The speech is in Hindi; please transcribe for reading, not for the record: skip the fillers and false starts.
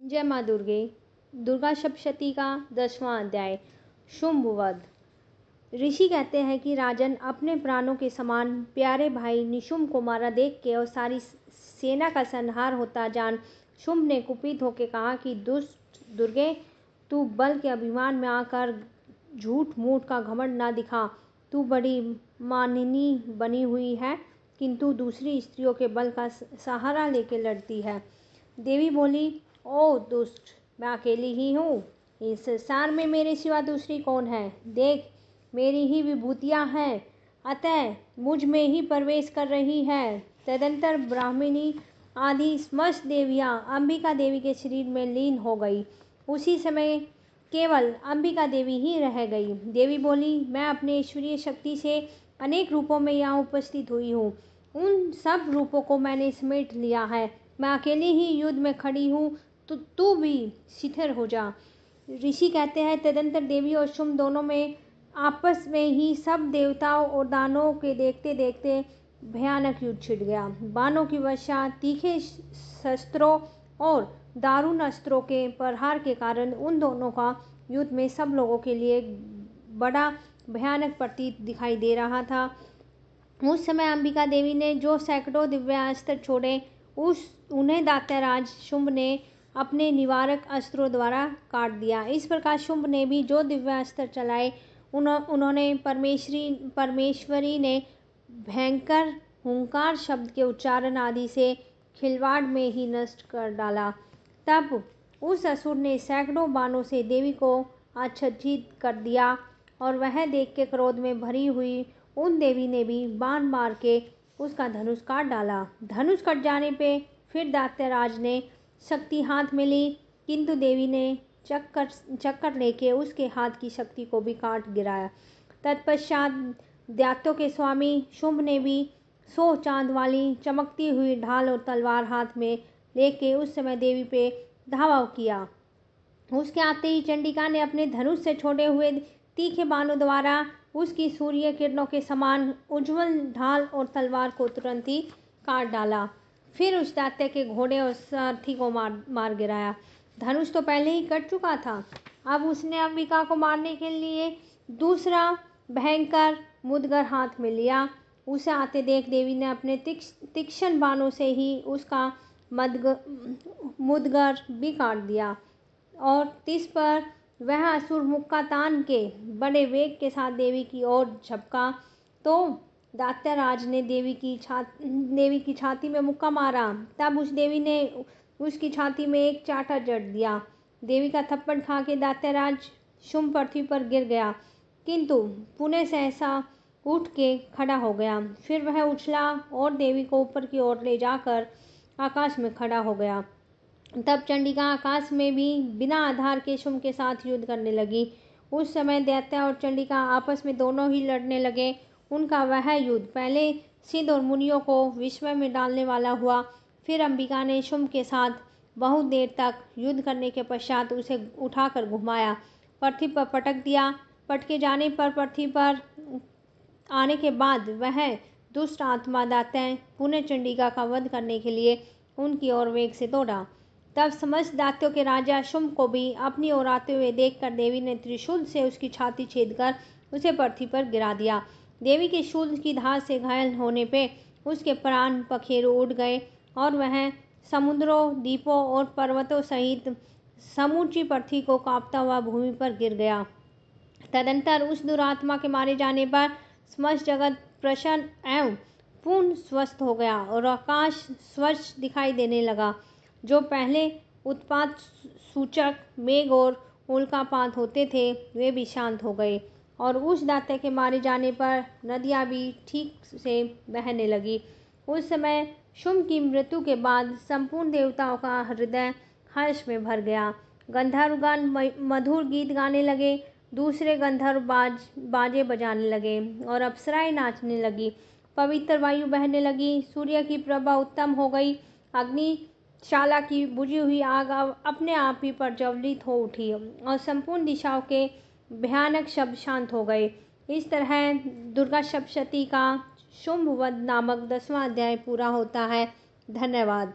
जय माँ दुर्गे। दुर्गा सप्तशती का 10वां अध्याय शुंभ वध। ऋषि कहते हैं कि राजन, अपने प्राणों के समान प्यारे भाई निशुंभ को मारा देख के और सारी सेना का संहार होता जान शुंभ ने कुपित होकर कहा कि दुष्ट दुर्गे, तू बल के अभिमान में आकर झूठ मूठ का घमंड ना दिखा। तू बड़ी मानिनी बनी हुई है, किंतु दूसरी स्त्रियों के बल का सहारा लेके लड़ती है। देवी बोली, ओ दुष्ट, मैं अकेली ही हूँ। इस संसार में मेरे सिवा दूसरी कौन है? देख, मेरी ही विभूतियाँ हैं, अतः मुझ में ही प्रवेश कर रही है। तदंतर ब्राह्मणी आदि समस्त देवियाँ अंबिका देवी के शरीर में लीन हो गई। उसी समय केवल अंबिका देवी ही रह गई। देवी बोली, मैं अपने ईश्वरीय शक्ति से अनेक रूपों में यहाँ उपस्थित हुई हूँ। उन सब रूपों को मैंने समेट लिया है। मैं अकेली ही युद्ध में खड़ी हूँ, तो तू भी शिथिल हो जा। ऋषि कहते हैं, तदंतर देवी और शुंभ दोनों में आपस में ही सब देवताओं और दानवों के देखते देखते भयानक युद्ध छिड़ गया। बाणों की वर्षा, तीखे शस्त्रों और दारुण अस्त्रों के प्रहार के कारण उन दोनों का युद्ध में सब लोगों के लिए बड़ा भयानक प्रतीत दिखाई दे रहा था। उस समय अंबिका देवी ने जो सैकड़ों दिव्यास्त्र छोड़े, उन्हें दैत्यराज शुंभ ने अपने निवारक अस्त्रों द्वारा काट दिया। इस प्रकार शुंभ ने भी जो दिव्यास्त्र चलाए, उन्होंने परमेश्वरी ने भयंकर हुंकार शब्द के उच्चारण आदि से खिलवाड़ में ही नष्ट कर डाला। तब उस असुर ने सैकड़ों बाणों से देवी को आच्छादित कर दिया और वह देख के क्रोध में भरी हुई उन देवी ने भी बाण मार के उसका धनुष काट डाला। धनुष कट जाने पे फिर दैत्यराज ने शक्ति हाथ में ली, किंतु देवी ने चक्कर लेके उसके हाथ की शक्ति को भी काट गिराया। तत्पश्चात दैत्यों के स्वामी शुंभ ने भी 100 चांद वाली चमकती हुई ढाल और तलवार हाथ में लेके उस समय देवी पे धावा किया। उसके आते ही चंडिका ने अपने धनुष से छोड़े हुए तीखे बाणों द्वारा उसकी सूर्य किरणों के समान उज्जवल ढाल और तलवार को तुरंत ही काट डाला। फिर उस दैत्य के घोड़े और सारथी को मार गिराया। धनुष तो पहले ही कट चुका था, अब उसने अंबिका को मारने के लिए दूसरा भयंकर मुदगर हाथ में लिया। उसे आते देख देवी ने अपने तीक्ष्ण बाणों से ही उसका मुदगर भी काट दिया और तिस पर वह असुर मुक्का तान के बड़े वेग के साथ देवी की ओर झपका, तो दैत्यराज ने देवी की छाती में मुक्का मारा। तब उस देवी ने उसकी छाती में एक चांटा जड़ दिया। देवी का थप्पड़ खा के दैत्यराज शुंभ पृथ्वी पर गिर गया, किंतु पुनः सहसा उठ के खड़ा हो गया। फिर वह उछला और देवी को ऊपर की ओर ले जाकर आकाश में खड़ा हो गया। तब चंडिका आकाश में भी बिना आधार के शुंभ के साथ युद्ध करने लगी। उस समय दैत्य और चंडिका आपस में दोनों ही लड़ने लगे। उनका वह युद्ध पहले सिद्ध और मुनियों को विस्मय में डालने वाला हुआ। फिर अंबिका ने शुंभ के साथ बहुत देर तक युद्ध करने के पश्चात उसे उठाकर घुमाया, पृथ्वी पर पटक दिया। पटके जाने पर पृथ्वी पर आने के बाद वह दुष्ट आत्मा दैत्य पुनः चंडिका का वध करने के लिए उनकी ओर वेग से दौड़ा। तब समस्त दैत्यों के राजा शुंभ को भी अपनी ओर आते हुए देखकर देवी ने त्रिशूल से उसकी छाती छेद कर उसे पृथ्वी पर गिरा दिया। देवी के शूल की धार से घायल होने पे उसके प्राण पखेरु उड़ गए और वह समुद्रों, द्वीपों और पर्वतों सहित समूची पृथ्वी को कांपता हुआ भूमि पर गिर गया। तदंतर उस दुरात्मा के मारे जाने पर समस्त जगत प्रसन्न एवं पूर्ण स्वस्थ हो गया और आकाश स्वच्छ दिखाई देने लगा। जो पहले उत्पात सूचक मेघ और उल्कापात होते थे, वे भी शांत हो गए और उस दैत्य के मारे जाने पर नदियाँ भी ठीक से बहने लगी। उस समय शुंभ की मृत्यु के बाद संपूर्ण देवताओं का हृदय हर्ष में भर गया। गंधर्वगण मधुर गीत गाने लगे, दूसरे गंधर्व बाजे बजाने लगे और अप्सराएं नाचने लगी। पवित्र वायु बहने लगी, सूर्य की प्रभा उत्तम हो गई, अग्निशाला की बुझी हुई आग अपने आप ही प्रज्वलित हो उठी और संपूर्ण दिशाओं के भयानक शब्द शांत हो गए। इस तरह दुर्गा सप्तशती का शुंभ वध नामक 10वां अध्याय पूरा होता है। धन्यवाद।